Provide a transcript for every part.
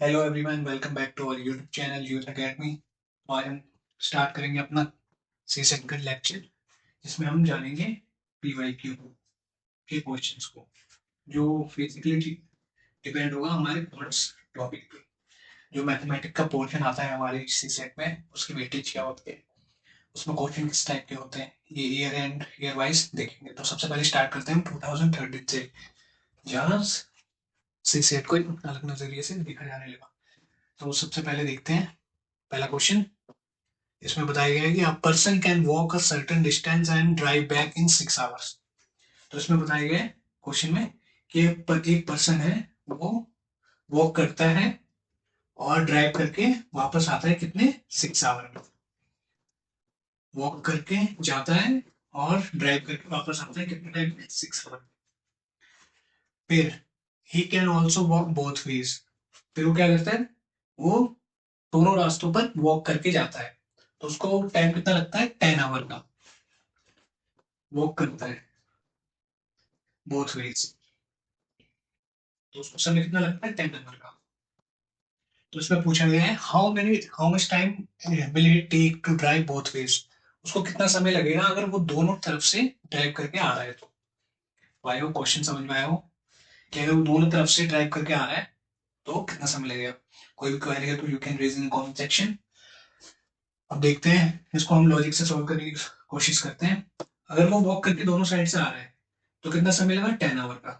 Hello everyone, welcome back to our YouTube channel youth academy. आज हम start करेंगे अपना सी सेकंड लेक्चर, जिसमें हम जानेंगे पीवाईक्यू के क्वेश्चंस को, जो बेसिकली डिपेंड होगा हमारे थॉट्स टॉपिक पे। जो मैथमेटिक्स का पोर्शन आता है हमारे सी सेट में, उसकी वेटेज क्या होती है, उसमें क्वेश्चन किस टाइप के होते हैं, ये ईयर एंड ईयर वाइज देखेंगे। तो सबसे पहले स्टार्ट करते हैं 2013 से, जहाँ सी सेट को एक अलग नजरिए से देखा जाने लगा। तो सबसे पहले देखते हैं पहला क्वेश्चन। इसमें बताया गया है कि a person can walk a certain distance and drive back in 6 hours. तो इसमें बताया गया है क्वेश्चन में कि एक पर्सन है, वो वॉक करता है और ड्राइव करके वापस आता है कितने 6 आवर में। वॉक करके जाता है और ड्राइव करके वापस आता है कितने टाइम में 6 आवर में। फिर he can also walk both ways. फिर वो क्या करता है, वो दोनों रास्तों पर वॉक करके जाता है। तो उसको टाइम कितना लगता है, 10 आवर का वॉक करता है बोथ वेज। तो उसको समय कितना लगता है, 10 आवर का। तो इसमें पूछा गया है how much time will it take to drive both ways. उसको कितना समय लगेगा अगर वो दोनों तरफ से ड्राइव करके आ रहा है। तो आया हो क्वेश्चन, समझ में आया हो कि अगर वो दोनों तरफ से ड्राइव करके आ रहा है तो कितना समय लगेगा। कोई भी क्वेरी है तो you can raise in comment section. अब देखते हैं इसको, हम लॉजिक से सॉल्व करने की कोशिश करते हैं। अगर वो वॉक करके दोनों साइड से आ रहा है तो कितना समय लगा, 10 आवर का।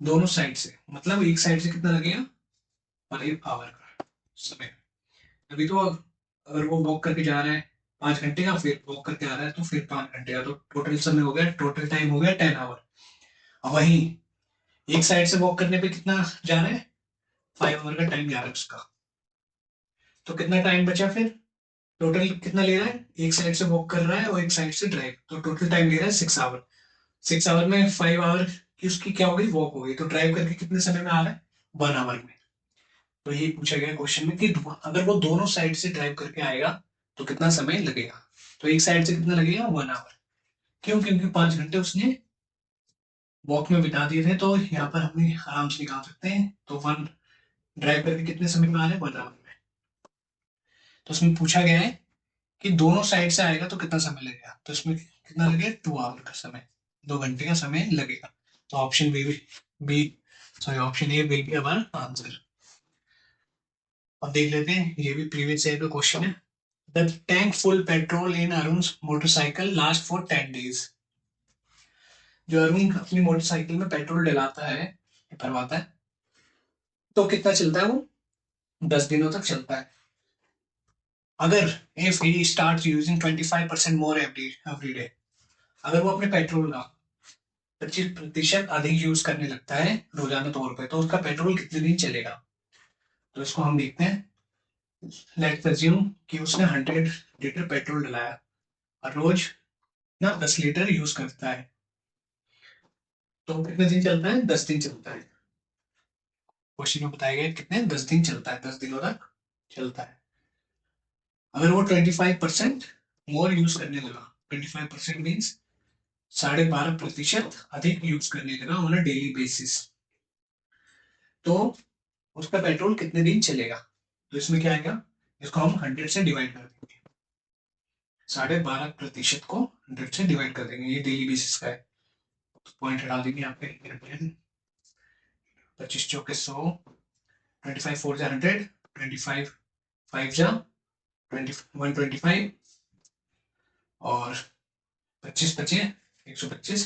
दोनों साइड से मतलब एक साइड से कितना लगेगा, 5 आवर का समय। अभी तो अगर वो वॉक करके जा रहा है 5 घंटे का, फिर वॉक करके आ रहा है तो फिर 5 घंटे का, तो टोटल समय हो गया, टोटल टाइम हो गया 10 आवर। अब वही एक साइड से वॉक करने पे कितना जा रहा है, 5 आवर का टाइम जा रहा है उसका। तो कितना टाइम बचा फिर, टोटल कितना ले रहा है, एक साइड से वॉक कर रहा है और एक साइड से ड्राइव, तो टोटल टाइम ले रहा है 6 आवर। 6 आवर में 5 आवर की उसकी क्या हो गई, वॉक हो गई। तो ड्राइव करके कितने समय में आ रहा है, 1 आवर में। तो ये पूछा गया क्वेश्चन में कि अगर वो दोनों साइड से ड्राइव करके आएगा तो कितना समय लगेगा। तो एक साइड से कितना लगेगा, 1 आवर। क्यों, क्योंकि 5 घंटे उसने वॉक में बिता दिए थे, तो यहाँ पर हम आराम से निकाल सकते हैं। तो वन ड्राइव करके कितने समय में आ रहे हैं, 1 आवर में। तो उसमें पूछा गया है कि दोनों साइड से आएगा तो कितना समय लगेगा। तो इसमें कितना लगेगा, 2 आवर का समय, 2 घंटे का समय लगेगा। तो option B sorry option A will be our answer. अब देख लेते हैं, ये भी प्रीवियस ईयर का क्वेश्चन है। The tank full petrol in Arun motorcycle last for 10 days. जो अरुण अपनी मोटरसाइकिल में पेट्रोल डलाता है, भरवाता है, तो कितना चलता है वो, 10 दिनों तक चलता है। अगर if he start using 25% more every day, अगर वो अपने पेट्रोल का 25% अधिक यूज करने लगता है रोजाना तौर पे, तो उसका पेट्रोल कितने दिन चलेगा। तो इसको हम देखते हैं। लेट्स अज्यूम कि उसने 100 लीटर पेट्रोल डलाया और रोज ना 10 लीटर यूज करता है, तो कितने दिन चलता है, 10 दिन चलता है। क्वेश्चन में बताया गया कितने, 10 दिन चलता है, 10 दिनों तक चलता है। अगर वो 25% मोर यूज करने लगा, 25% मीन्स 12.5% अधिक यूज करने लगा ऑन अ डेली बेसिस, तो उसका पेट्रोल कितने दिन चलेगा। तो इसमें क्या आएगा, इसको हम 100 से डिवाइड कर देंगे, 12.5% को 100 से डिवाइड कर देंगे, ये डेली बेसिस का है। पॉइंट हटा देंगे यहाँ पे। 25 चौके 100, 25 4 जा 100, 25 5 जा 125, और 25 25 125,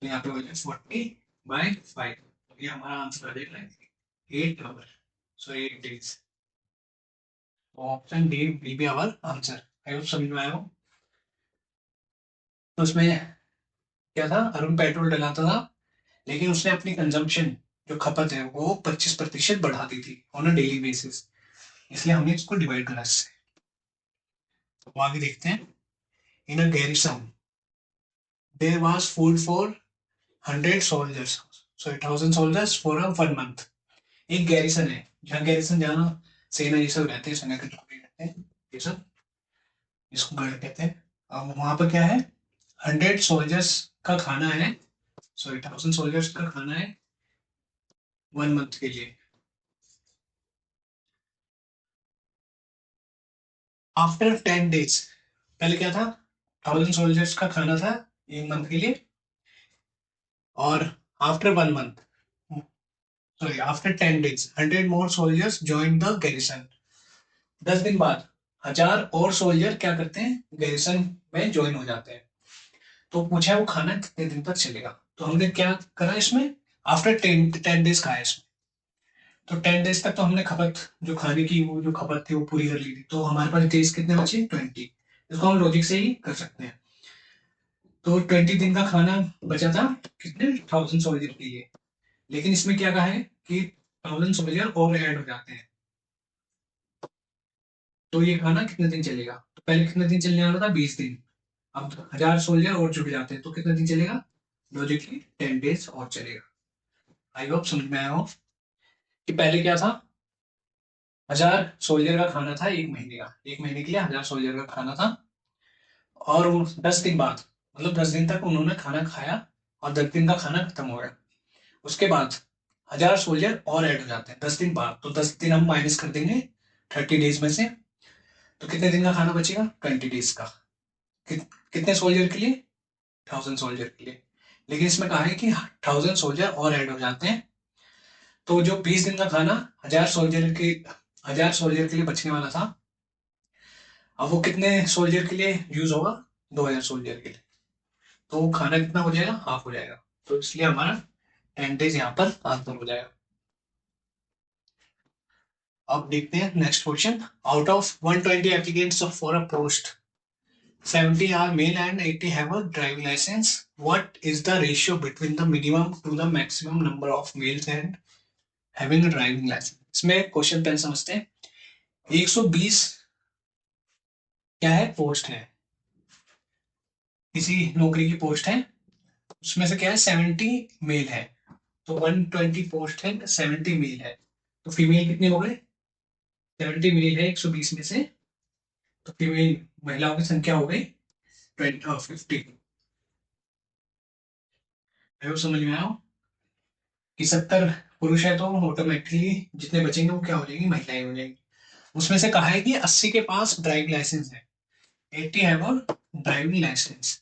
तो यहाँ पे हो जाए 40/5। ये हमारा आंसर आ जाएगा 8 hour, sorry 8 days. Option D will be our answer. I hope समझ में आया हो। तो उसमें क्या था, अरुण पेट्रोल डलाता था, लेकिन उसने अपनी कंजम्पशन, जो खपत है, वो 25% बढ़ा दी थी ऑन अ डेली बेसिस, इसलिए हमने इसको डिवाइड करा इससे। तो आगे देखते हैं। In a garrison there was food for 100 soldiers, sorry 1000 soldiers for a 1 month. एक गैरिसन है, जहाँ गैरिसन, जहाँ सेना ये सब रहते हैं, सेना के टुकड़े रहते हैं, ये सब इसको गढ़ कहते हैं। अब वहां पर क्या है, 100 सोल्जर्स का खाना है, सॉरी 1000 सोल्जर्स का खाना है 1 मंथ के लिए। आफ्टर 10 days, पहले क्या था, 1000 सोल्जर्स का खाना था 1 मंथ के लिए, और after 1 month, sorry after 10 days 100 more soldiers joined the garrison. 10 दिन बाद 1000 और सोल्जर क्या करते हैं, गैरिसन में ज्वाइन हो जाते हैं। तो पूछा है वो खाना कितने दिन तक चलेगा, तो हमने क्या करा इसमें, आफ्टर 10 days खाया इसमें। तो 10 days तक तो हमने खपत, जो खाने की वो जो खपत थी वो पूरी कर ली थी, तो हमारे पास डेज कितने बचे, 20। इसको हम लॉजिक से ही कर सकते हैं। तो 20 दिन का खाना बचा था कितने, 1000 सोल्जर के लिए। लेकिन इसमें क्या कहा है कि 1000 सोल्जर और ऐड हो जाते हैं, तो ये खाना कितने दिन चलेगा। तो पहले कितने दिन चलने वाला था, 20 दिन। अब 1000 सोल्जर और जुड़ जाते हैं तो कितने दिन चलेगा, लॉजिकली 10 days और चलेगा। आई होप समझ में आया हो कि पहले क्या था, 1000 सोल्जर का खाना था 1 महीने का, 1 महीने के लिए 1000 सोल्जर का खाना था। और 10 दिन बाद, मतलब 10 दिन तक उन्होंने खाना खाया और 10 दिन का खाना खत्म हो गया। उसके बाद 1000 सोल्जर और ऐड हो जाते हैं 10 दिन बाद, तो 10 दिन हम माइनस कर देंगे 30 days में से। तो कितने दिन का खाना बचेगा, 20 days का। कितने सोल्जर के लिए, 1000 सोल्जर के लिए। लेकिन इसमें कहा है कि 1000 सोल्जर और ऐड हो जाते हैं, तो जो 20 दिन का खाना 1000 सोल्जर के लिए बचने वाला था, अब वो कितने सोल्जर के लिए यूज होगा, 2000 सोल्जर के लिए। तो वो खाना कितना हो जाएगा, हाफ हो जाएगा। तो इसलिए हमारा 10 days यहाँ पर आंसर हो जाएगा। अब देखते हैं next question. Out of 120 applicants for a post, 70 are male and 80 have a driving license. What is the ratio between the minimum to the maximum number of males and having a driving license? इसमें question पहले समझते हैं। 120 क्या है, post है, किसी नौकरी की पोस्ट है, उसमें से क्या है, 70 मेल है। तो 120 पोस्ट है, 70 मेल है, तो फीमेल कितने हो गए, 70 मेल है 120 में से, तो फीमेल महिलाओं की संख्या हो गई 50। समझ में आया कि 70 पुरुष है तो ऑटोमेटिकली जितने बचेंगे वो क्या हो जाएंगी, महिलाएं हो जाएंगी। उसमें से कहा है कि 80 के पास ड्राइविंग लाइसेंस है, 80 हैव अ ड्राइविंग लाइसेंस।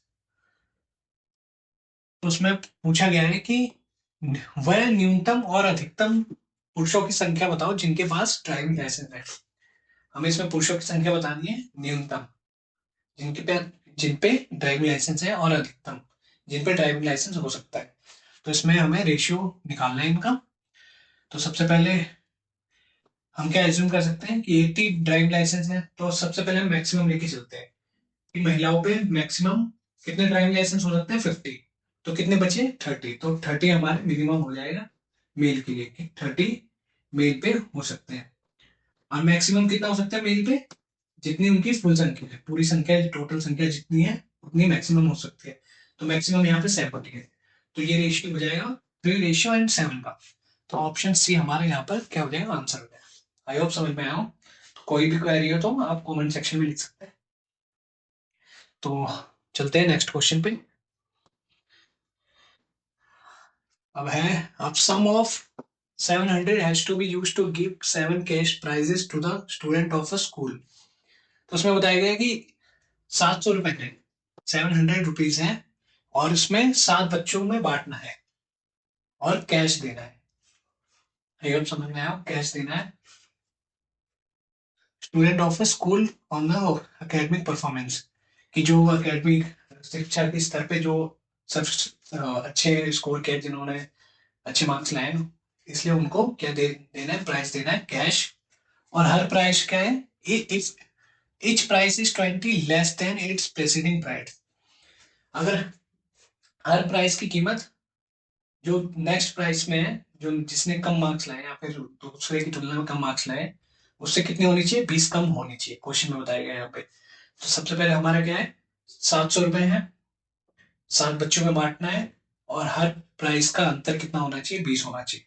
तो उसमें पूछा गया है कि वह न्यूनतम और अधिकतम पुरुषों की संख्या बताओ जिनके पास ड्राइविंग लाइसेंस है। हमें इसमें पुरुषों की संख्या बतानी है, न्यूनतम जिनके पे जिन पे ड्राइविंग लाइसेंस है, और अधिकतम जिन पे ड्राइविंग लाइसेंस हो सकता है। तो इसमें हमें रेशियो निकालना है इनका। तो सबसे पहले हम क्या एज्यूम कर सकते हैं कि 80 ड्राइविंग लाइसेंस है, तो सबसे पहले हम मैक्सिमम लेके चलते हैं कि महिलाओं पे मैक्सिमम कितने ड्राइविंग लाइसेंस हो सकते हैं, 50। तो कितने बचे, 30। तो 30 हमारे मिनिमम हो जाएगा मेल के लिए, कि 30 मेल पे हो सकते हैं। और मैक्सिमम कितना हो सकता है मेल पे, जितनी उनकी फुल संख्या है, पूरी संख्या टोटल संख्या जितनी है उतनी मैक्सिमम हो सकती है। तो मैक्सिमम यहाँ पे 70 है। तो ये रेशियो हो जाएगा 3:7 का। तो ऑप्शन सी हमारा यहाँ पर क्या हो जाएगा, आंसर हो जाएगा। आई होप समझ में आया हो। तो कोई भी क्वेरी हो तो आप कमेंट सेक्शन में लिख सकते हैं। तो चलते हैं नेक्स्ट क्वेश्चन पे। अब है, अब sum of 700 has to be used to give 7 cash prizes to the student of a school. तो उसमें बताया गया कि 700 रुपए है, 700 रुपीज है, और इसमें 7 बच्चों में बांटना है और कैश देना है। आई होप समझ में आया, कैश देना है student of a school on the academic performance, की जो एकेडमिक शिक्षा के स्तर पे जो सब अच्छे स्कोर किए, जिन्होंने अच्छे मार्क्स लाए हैं, इसलिए उनको क्या देना है, प्राइस देना है, कैश। और हर प्राइस क्या है, etch price is 20 less than it's presiding price. अगर हर प्राइस की कीमत जो नेक्स्ट प्राइस में है, जो जिसने कम मार्क्स लाए या फिर दूसरे की तुलना में कम मार्क्स लाए, उससे कितनी होनी चाहिए, 20 कम होनी चाहिए, क्वेश्चन में बताया गया यहाँ पे। तो सबसे पहले हमारा क्या है, 700 रुपए है, 7 बच्चों में बांटना है, और हर प्राइस का अंतर कितना होना चाहिए, 20 होना चाहिए।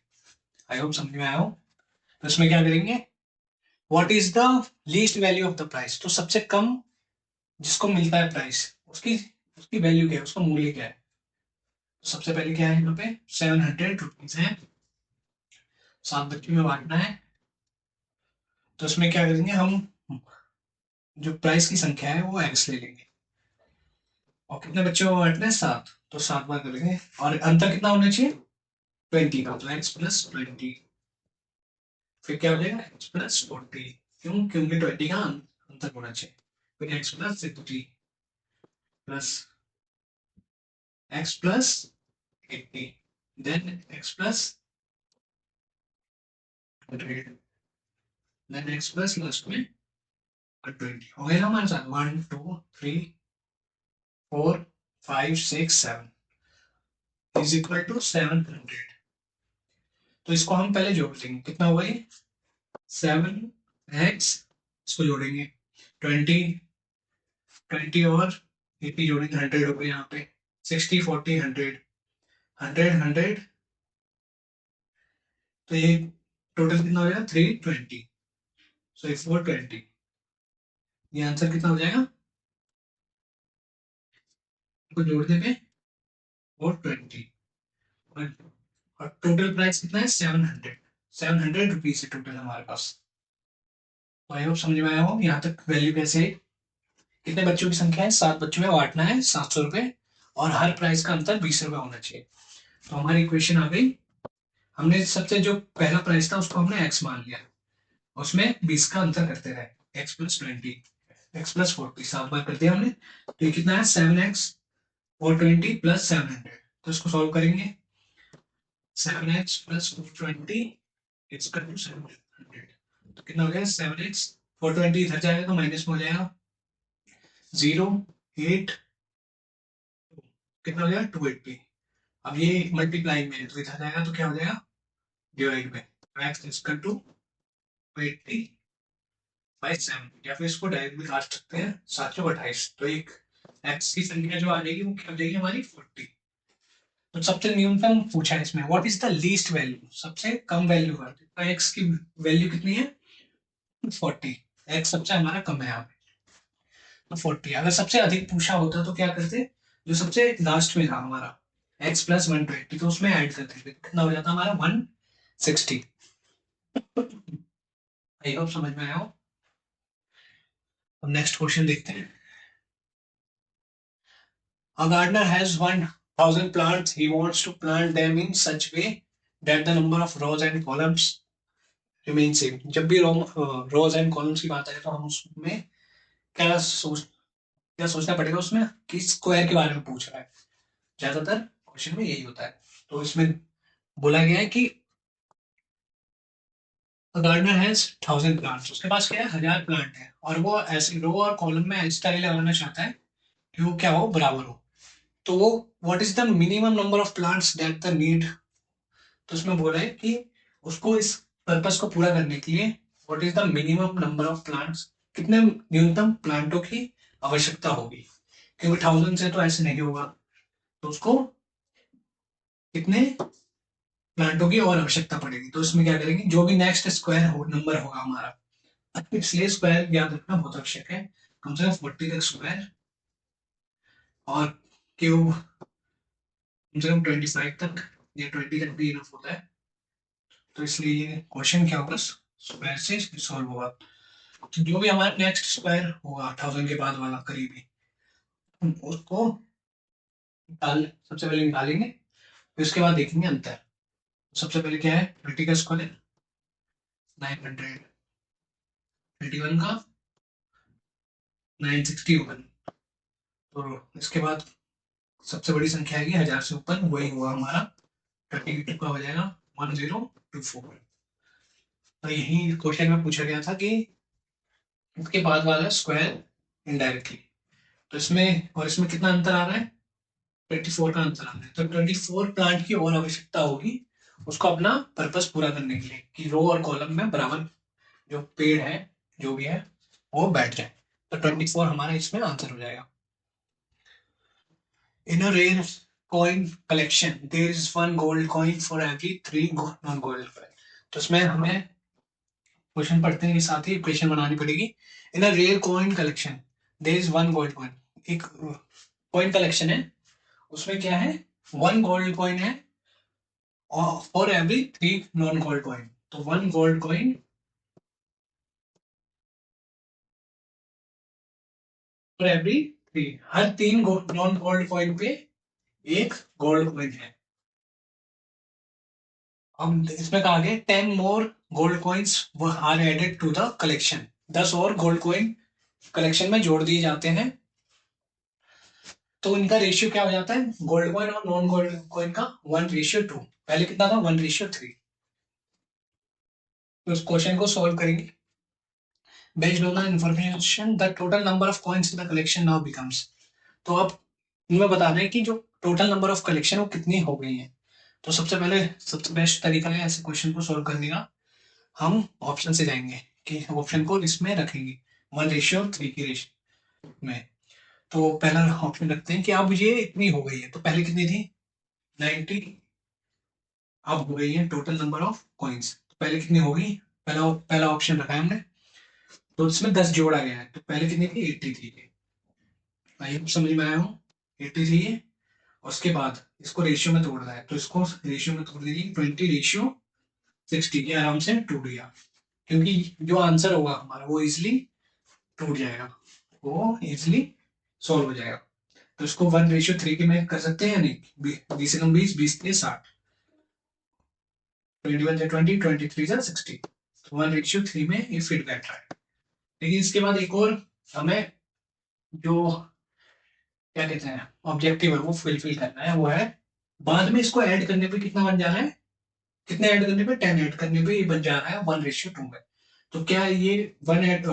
आई होप समझ में आया हो। तो इसमें क्या करेंगे, what is the least value of the price, तो सबसे कम जिसको मिलता है प्राइस, उसकी उसकी वैल्यू क्या है, उसका मूल्य क्या है। तो सबसे पहले क्या है यहाँ पे, 700 रुपीज है, 7 बच्चों में बांटना है। तो इसमें क्या करेंगे हम, जो प्राइस की संख्या है वो x ले लेंगे और कितने बच्चों को बांटना है 7, तो 7 बार करेंगे और अंतर कितना होना चाहिए 20 का, तो x+20। फिर क्या हो जाएगा x+40, क्यों, क्योंकि 20 का अंतर होना चाहिए। फिर x+60 plus x+80 then x+100 then x+लास्ट में 20 हो गया हमारे साथ 1 2 3 4 5 6 7 इज इक्वल टू 700। तो इसको हम पहले जोड़ देंगे, कितना हुआ ये 7x, इसको जोड़ेंगे 20 20 और 80 जोड़ेंगे 100 हो गए यहाँ पे 60 40 100 100 100, तो ये टोटल कितना हो जाएगा 320, सो 420। ये आंसर कितना हो जाएगा, इसको जोड़ देंगे 420 और टोटल प्राइस कितना है 700 रुपीज है टोटल हमारे पास। तो आई होप समझ में आया हो यहाँ तक वैल्यू कैसे है। कितने बच्चों की संख्या है 7 बच्चों में बांटना है 700 रुपए और हर प्राइस का अंतर 20 रुपए होना चाहिए। तो हमारी इक्वेशन आ गई, हमने सबसे जो पहला प्राइस था उसको हमने x मान लिया, उसमें 20 का अंतर करते रहे x+20 x+40 7 बार कर दिया हमने, तो ये कितना है 7x 420 प्लस 700। तो इसको सॉल्व करेंगे 7x+420 इसका 700, तो कितना हो गया 7x 420 इधर जाएगा तो माइनस में हो जाएगा 0 8, कितना हो जाएगा 280। अब ये मल्टीप्लाई में तो इधर जाएगा तो क्या हो जाएगा डिवाइड में, x इसका 280 बाई 7, या फिर इसको डायरेक्ट भी काट सकते हैं 728। तो एक x की संख्या जो आ जाएगी वो क्या हो जाएगी हमारी 40। तो सबसे न्यूनतम पूछा है इसमें what is the least value, सबसे कम वैल्यू कर दे, तो x की वैल्यू कितनी है 40, x सबसे हमारा कम है यहाँ पे तो 40। अगर सबसे अधिक पूछा होता तो क्या करते, जो सबसे लास्ट में था हमारा x+120 तो उसमें ऐड करते थे, कितना हो जाता हमारा 160। आई होप समझ में आया हो। अब नेक्स्ट क्वेश्चन देखते हैं। A gardener has 1,000 plants. He wants to plant them in such way that the number of rows and columns remain same. जब भी rows and columns की बात आए तो हम उसमें क्या सोच क्या सोचना पड़ेगा उसमें कि स्क्वायर के बारे में पूछ रहा है, ज्यादातर क्वेश्चन में यही होता है। तो इसमें बोला गया है कि गार्डनर हैज 1,000 प्लांट्स, उसके पास क्या है 1,000 प्लांट है और वो ऐसे रो और कॉलम में इस तरह लगाना चाहता है कि वो क्या हो बराबर हो। तो what is the minimum number of plants that the need, तो उसमें बोला है कि उसको इस पर्पस को पूरा करने के लिए what is the minimum number of plants, कितने न्यूनतम प्लांटों की आवश्यकता होगी, क्योंकि 1,000 से तो ऐसे नहीं होगा, तो उसको कितने प्लांटों की और आवश्यकता पड़ेगी। तो इसमें क्या करेंगे, जो भी नेक्स्ट स्क्वायर हो नंबर होगा हमारा, इसलिए स्क्वायर याद रखना बहुत आवश्यक है, कम से कम 40 तक स्क्वायर और क्यूब कम से कम 25 तक, ये 20 तक भी इनफ होता है। तो इसलिए ये क्वेश्चन क्या होगा स्क्वायर से सॉल्व होगा। तो जो भी हमारा नेक्स्ट स्क्वायर होगा 1,000 के बाद वाला करीबी, हम उसको निकाल सबसे पहले निकालेंगे, फिर उसके बाद देखेंगे अंतर। सबसे पहले क्या है 20 का स्क्वायर 900, 21 का 961, तो इसके बाद सबसे बड़ी संख्या आएगी 1,000 से ऊपर, वही हुआ हमारा 32 का हो जाएगा 1024। तो यही क्वेश्चन में पूछा गया था कि इसके बाद वाला स्क्वायर इनडायरेक्टली, तो इसमें और इसमें कितना अंतर आ रहा है 24 का अंतर आ रहा है, तो 24 प्लांट की और आवश्यकता होगी उसको अपना पर्पस पूरा करने के लिए कि रो और कॉलम में बराबर जो पेड़ है जो भी है वो बैठ जाए। तो 24 हमारा इसमें आंसर हो जाएगा। In a rare coin collection there is one gold coin for every 3 non gold coin. तो इसमें हमें क्वेश्चन पढ़ते हैं साथ ही इक्वेशन बनानी पड़ेगी। In a rare coin collection there is one gold coin, एक कॉइन कलेक्शन है उसमें क्या है 1 गोल्ड कॉइन है for every 3 non gold coin. तो 1 गोल्ड कॉइन फॉर एवरी 3, हर 3 नॉन गोल्ड कॉइन पे एक गोल्ड कॉइन है। हम इसमें कहा गया 10 more gold coins are added to the collection, 10 और गोल्ड कॉइन कलेक्शन में जोड़ दिए जाते हैं। तो इनका रेशियो क्या हो जाता है, गोल्ड कॉइन और नॉन गोल्ड कॉइन का 1:2। पहले कितना था, 1:3। तो इस क्वेश्चन को सॉल्व करेंगे। Based on the information the total number of coins in the collection now becomes. तो अब इनमें बताना है कि जो टोटल नंबर ऑफ कलेक्शन वो कितनी हो गई है। तो सबसे पहले सबसे बेस्ट तरीका है ऐसे क्वेश्चन को सॉल्व करने का, हम ऑप्शन से जाएंगे कि ऑप्शन को इसमें रखेंगे 1:3 की रेशियो में। तो पहला ऑप्शन रखते हैं कि अब ये इतनी हो गई है, तो पहले कितनी थी 90, अब हो गई है टोटल नंबर ऑफ कॉइन्स। तो पहले कितनी होगी, पहला पहला ऑप्शन रखा है हमने, तो इसमें 10 जोड़ा गया है, तो पहले कितनी थी 83 थी। आइए समझ में आया हूँ, 83 है। उसके बाद इसको रेशियो में तोड़ना है, तो इसको रेशियो में तोड़ दीजिए 20:60 के आराम से टूट गया, क्योंकि जो आंसर होगा हमारा वो इजिली टूट जाएगा, वो इजिली सॉल्व हो जाएगा। तो इसको 1:3 के में कर सकते हैं या नहीं, 20 से कम 20, 20 से 60, 21 से 20, 23 से 60, तो 1:3 में ये फिट बैठ रहा है। लेकिन इसके बाद एक और हमें जो क्या कहते हैं ऑब्जेक्टिव है वो फुलफिल करना है, वो है बाद में इसको ऐड करने पे कितना बन जा रहा है, कितने ऐड करने पे 10 ऐड करने पे ये बन जा रहा है 1:2 में। तो क्या ये 10 ऐड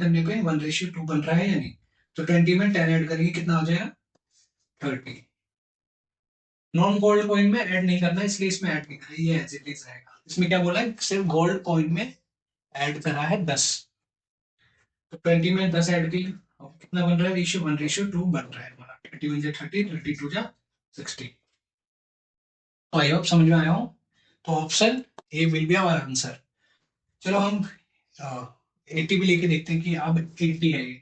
करने पे 1:2 बन रहा है या नहीं। तो 20 में 10 ऐड करेंगे कितना हो जाएगा 30। नॉन गोल्ड कॉइन में ऐड नहीं करना इसलिए इसमें ऐड नहीं करना, ये एज इट इज रहेगा। इसमें क्या बोला है, सिर्फ गोल्ड कॉइन में ऐड करा है 10। तो 20 में 10 ऐड किया, अब कितना बन रहा है रेशियो, 1:2 बन रहा है हमारा। 21 से 30, 32 जा 60। तो आई होप समझ में आया हो। तो option A will be our answer. चलो हम 80 भी लेके देखते हैं कि अब 80 है ये,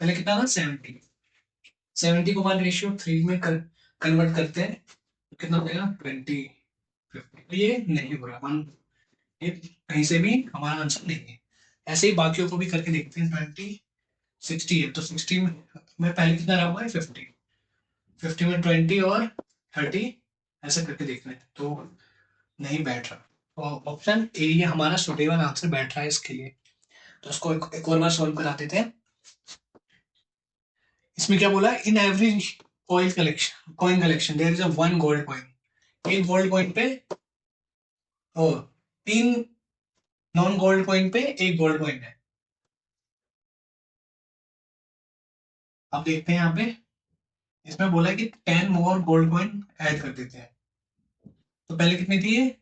पहले कितना था 70, 70 को 1:3 में कन्वर्ट करते हैं तो कितना हो जाएगा 20:50। तो ये नहीं हो रहा वन, ये कहीं से भी हमारा आंसर नहीं है। ऐसे ही बाकियों को भी करके देखते हैं। 20:60 है, तो 60 में पहले कितना रहा हुआ है 50, 50 में 20 और 30 ऐसे करके देखना है, तो नहीं बैठ रहा। तो ऑप्शन ए ये हमारा सुटेबल आंसर बैठ रहा है इसके लिए। तो इसको एक और बार सॉल्व करा देते हैं। इसमें क्या बोला, in every coin collection there is a 1 gold coin. एक गोल्ड कॉइन पे और 3 नॉन गोल्ड कॉइन पे एक गोल्ड कॉइन है। अब देखते हैं यहाँ पे, इसमें बोला है कि 10 मोर गोल्ड कॉइन ऐड कर देते हैं। तो पहले कितनी थी ये,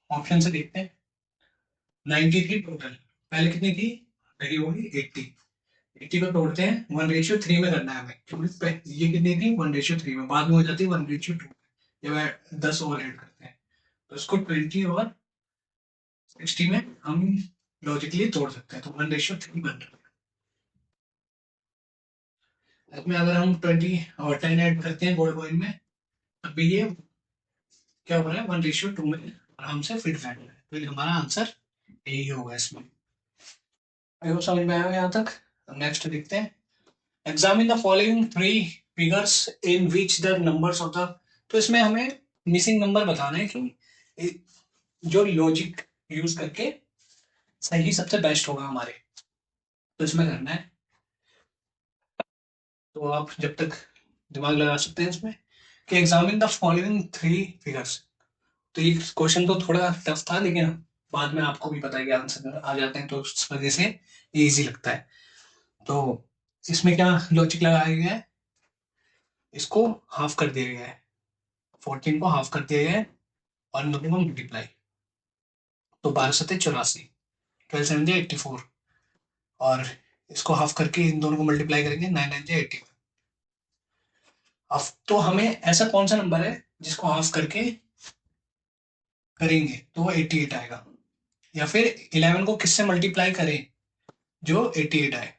ऑप्शन से देखते हैं। 90 थी टोटल, पहले कितनी थी, रही होगी 80। 80 को तोड़ते हैं 1:3 में करना है हमें, क्योंकि ये कितनी थी 1:3 में, बाद में हो जाती है 1:2 जब 10 और ऐड करते हैं। तो इसको 20 और 60 में हम लॉजिकली तोड़ सकते हैं, तो 1:3 बन रहा है। इसमें अगर हम 20 और 10 ऐड करते हैं गोल्ड कॉइन में, तब भी ये क्या हो रहा है 1:2 में आराम से फिट बैठ रहा है। तो ये हमारा आंसर यही होगा इसमें। आई होप समझ में आया यहाँ तक। नेक्स्ट देखते हैं, examine the following 3 figures in which the numbers of the. तो इसमें हमें मिसिंग नंबर बताना है कि जो लॉजिक यूज करके सही सबसे बेस्ट होगा हमारे, तो इसमें करना है। तो आप जब तक दिमाग लगा सकते हैं इसमें कि एग्जामिन द फॉलोइंग 3 फिगर्स। तो ये क्वेश्चन तो थोड़ा टफ था, लेकिन बाद में आपको भी पता है कि आंसर आ जाते हैं, तो उस वजह से ये इजी लगता है। तो इसमें क्या लॉजिक लगाया गया है, इसको हाफ कर दिया गया है, 14 को हाफ कर दिया गया है और इन दोनों को मल्टीप्लाई। तो 12×7 = 84, 12×7 = 84, और इसको हाफ करके इन दोनों को मल्टीप्लाई करेंगे 9×9 = 81। अब तो हमें ऐसा कौन सा नंबर है जिसको हाफ करके करेंगे तो वो 88 आएगा, या फिर 11 को किससे मल्टीप्लाई करें जो 88 आए,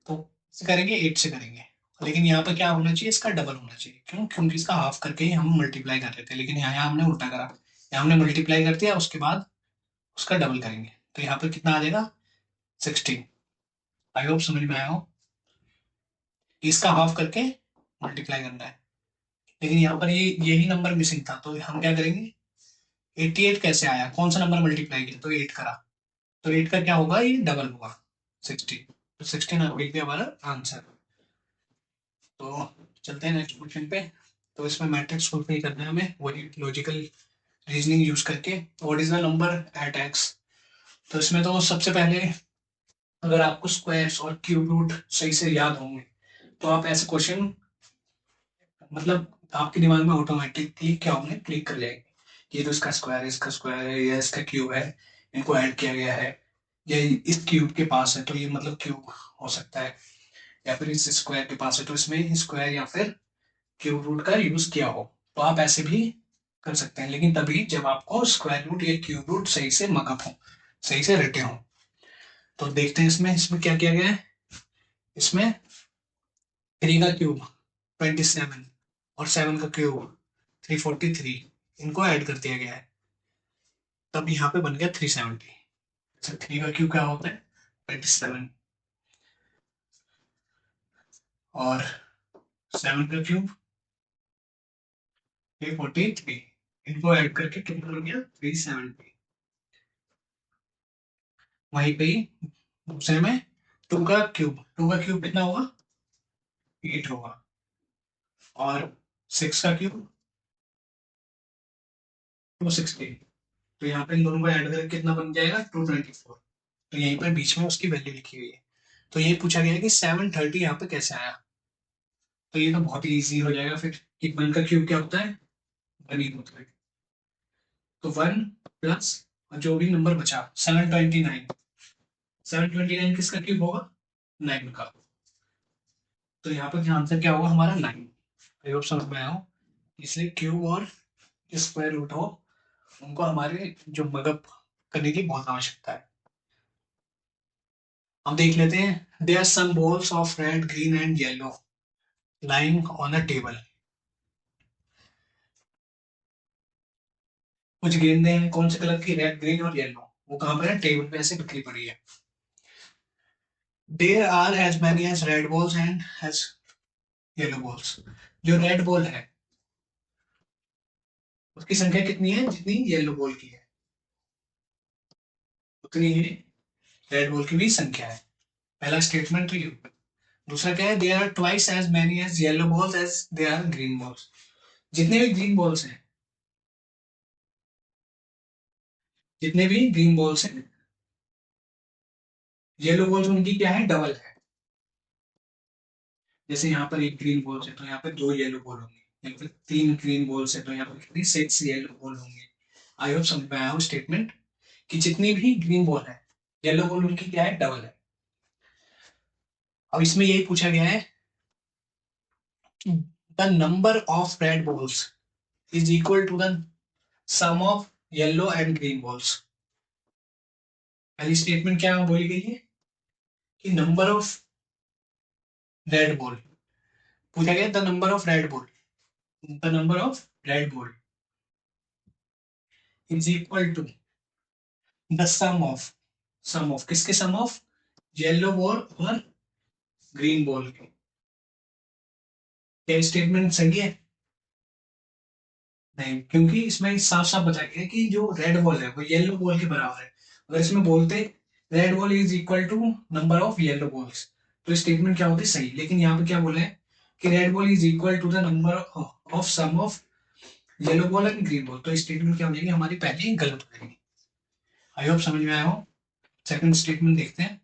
तो से करेंगे 8 से करेंगे। लेकिन यहाँ पर क्या होना चाहिए, इसका डबल होना चाहिए। क्यों, क्योंकि इसका हाफ करके ही हम मल्टीप्लाई कर रहे थे, लेकिन यहाँ हमने उल्टा करा, यहाँ हमने मल्टीप्लाई कर दिया उसके बाद उसका डबल करेंगे, तो यहाँ पर कितना आ जाएगा 16। आई होप समझ में आया हो। इसका हाफ करके मल्टीप्लाई करना है, लेकिन यहाँ पर ये यही नंबर मिसिंग था, तो हम क्या करेंगे, 88 कैसे आया, कौन सा नंबर मल्टीप्लाई किया, तो 8 करा, तो 8 का क्या होगा, ये डबल होगा 16, तो 16 विल बी हमारा आंसर। तो चलते हैं नेक्स्ट क्वेश्चन पे। तो इसमें मैट्रिक्स फुलफिल करना है हमें, वही लॉजिकल रीजनिंग यूज करके। What is the number at X, तो इसमें तो सबसे पहले अगर आपको स्क्वायर्स और क्यूब रूट सही से याद होंगे तो आप ऐसे क्वेश्चन, मतलब आपके दिमाग में ऑटोमेटिकली क्या होंगे, क्लिक कर जाएंगे, ये तो इसका स्क्वायर है, इसका स्क्वायर है, या इसका क्यूब है, इनको ऐड किया गया है, या इस क्यूब के पास है तो ये मतलब क्यूब हो सकता है, या फिर इस स्क्वायर के पास है तो इसमें स्क्वायर या फिर क्यूब रूट का यूज किया हो, तो आप ऐसे भी कर सकते हैं, लेकिन तभी जब आपको स्क्वायर रूट या क्यूब रूट सही से मकअप हो, सही से रटे हो। तो देखते हैं इसमें इसमें क्या किया गया है। इसमें 3 का क्यूब 27 और 7 का क्यूब 343, इनको ऐड कर दिया गया है, तब यहाँ पे बन गया 370। अच्छा, 3 का क्यूब क्या होता है, 27, और 7 का क्यूब 343, इनको ऐड करके कितना बन गया, 370। वहीं पे ही दूसरे में 2 का क्यूब कितना होगा, 8 होगा, और 6 का क्यूब 260, तो यहाँ पे इन दोनों को ऐड करके कितना बन जाएगा, 224। तो यहीं पर बीच में उसकी वैल्यू लिखी हुई है। तो ये पूछा गया है कि 730 यहाँ पे कैसे आया, तो ये तो बहुत ही ईजी हो जाएगा फिर, कि 1 का क्यूब क्या होता है, 1 ही होता है, तो 1 प्लस जो भी नंबर बचा 729, 729 किसका क्यूब होगा, 9 का, तो यहाँ पर आंसर क्या होगा हमारा 9। आई होप समझ में आया हो। इसलिए क्यूब और स्क्वायर रूट हो, उनको हमारे जो मदद करने की बहुत आवश्यकता है। हम देख लेते हैं, there are some balls of red green and yellow lying on a table. कुछ गेंदें हैं, कौन से कलर की, रेड ग्रीन और येलो, वो कहाँ पर है, टेबल पे ऐसे बिखरी पड़ी है। There are as many as red balls and as yellow balls, जो रेड बॉल है उसकी संख्या कितनी है, जितनी येलो बॉल की है उतनी ही रेड बॉल की भी संख्या है। पहला स्टेटमेंट तो ये होगा। दूसरा क्या है, there are twice as many as yellow balls as there are green balls, जितने भी ग्रीन बॉल्स हैं, जितने भी ग्रीन बॉल्स हैं, येलो बॉल्स उनकी क्या है, डबल है। जैसे यहाँ पर एक ग्रीन बॉल्स है तो यहाँ पर 2 येलो बॉल होंगे, या फिर 3 ग्रीन बॉल्स है तो यहाँ पर कितनी, 6 येलो बॉल होंगे। आई होप समझ में आया हो स्टेटमेंट, कि जितनी भी ग्रीन बॉल है, येलो बॉल उनकी क्या है, डबल है। अब इसमें यही पूछा गया है, the number of red balls is equal to the sum of yellow and green balls. पहली स्टेटमेंट क्या बोली गई है, कि नंबर ऑफ रेड बॉल, पूछा गया the number of red ball, the number of red ball is equal to the sum of किसके, sum of yellow ball और ग्रीन बॉल के। क्या स्टेटमेंट सही है, नहीं, क्योंकि इसमें साफ साफ बताया गया है कि जो रेड बॉल है वो येलो बॉल के बराबर है। अगर इसमें बोलते red ball is equal to number of yellow balls, तो स्टेटमेंट क्या होती सही, लेकिन यहाँ पे क्या बोला है कि red ball is equal to the number of sum of yellow ball and green ball, तो स्टेटमेंट क्या हो जाएगी हमारी, पहली गलत हो जाएगी। आई होप समझ में आया हो। सेकंड स्टेटमेंट देखते हैं।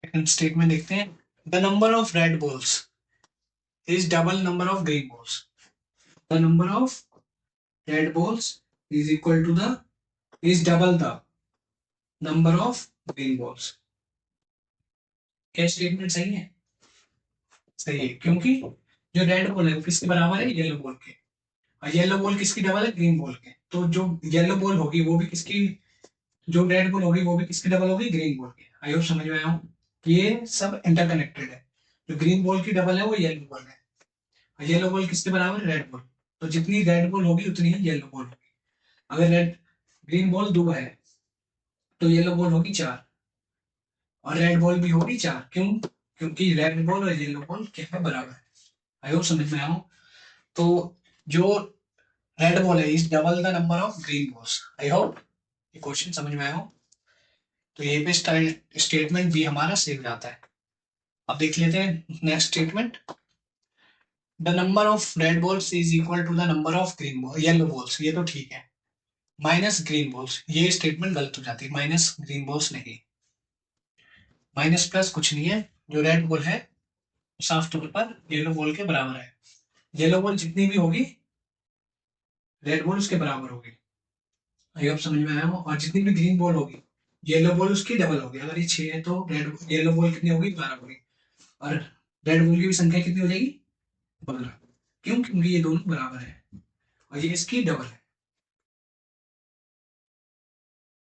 सेकंड स्टेटमेंट देखते हैं, the number of red balls is double number of green balls, the number of red balls is equal to the is double the number of green balls। क्या statement सही है, सही है, क्योंकि जो रेड बॉल है वो किसके बराबर है, येलो बॉल के, और येलो बॉल किसकी डबल है, ग्रीन बॉल के, तो जो येलो बॉल होगी वो भी किसकी, जो रेड बॉल होगी वो भी किसकी डबल होगी, ग्रीन बॉल की। आई होप समझ में आया हूँ, ये सब इंटरकनेक्टेड है। जो ग्रीन बॉल की डबल है वो येलो बॉल है, और येलो बॉल किसके बराबर है, रेड बॉल, तो जितनी रेड बॉल होगी उतनी ही येलो बॉल होगी। अगर रेड ग्रीन बॉल 2 है तो येलो बॉल होगी 4 और रेड बॉल भी होगी 4। क्यों? क्योंकि रेड बॉल और येलो बॉल क्या है, बराबर है। आई होप समझ में आया हो। तो जो रेड बॉल है is double the number of green balls. I hope ये क्वेश्चन समझ में आया हो। तो यही पे स्टेटमेंट भी हमारा सही हो जाता है। अब देख लेते हैं next statement. The number of red balls is equal to the number of green ball yellow balls, ये तो ठीक है। माइनस ग्रीन बॉल्स, ये स्टेटमेंट गलत हो जाती है, माइनस ग्रीन बॉल्स नहीं। माइनस प्लस कुछ नहीं है, जो रेड बॉल है साफ तौर पर येलो बॉल के बराबर है। येलो बॉल जितनी भी होगी रेड बॉल उसके बराबर होगी। आई होप समझ में आया हो। और जितनी भी ग्रीन बॉल होगी येलो बॉल उसकी डबल होगी। अगर ये 6 है तो रेड येलो बॉल कितनी होगी, 12 होगी। और रेड बॉल की भी संख्या कितनी हो जाएगी, 12। क्यों? क्योंकि ये दोनों बराबर है और ये इसकी डबल है।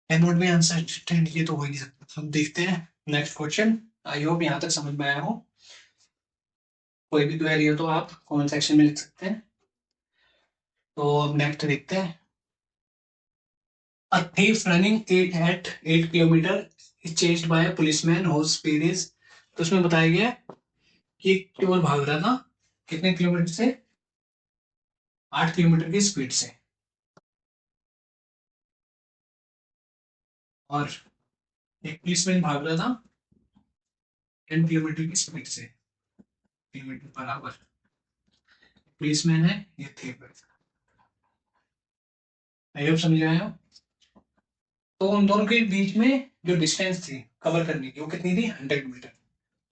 एन नोट में आंसर ये तो हो ही नहीं सकता। हम देखते हैं नेक्स्ट क्वेश्चन। आई होप यहाँ तक समझ में आया हो। कोई भी क्वेरी हो तो आप कमेंट सेक्शन में लिख सकते हैं। तो अब नेक्स्ट देखते हैं। A thief running 8 kilometer is chased by a policeman whose speed is। तो उसमें बताया गया है कि एक चोर भाग रहा था कितने किलोमीटर से, 8 किलोमीटर की स्पीड से। और एक पुलिसमैन भाग रहा था 10 किलोमीटर की स्पीड से, किलोमीटर पर आवर। पुलिसमैन है, ये थिफ है। आई होप समझ आए हो। तो उन दोनों के बीच में जो डिस्टेंस थी कवर करने की वो कितनी थी, 100 मीटर।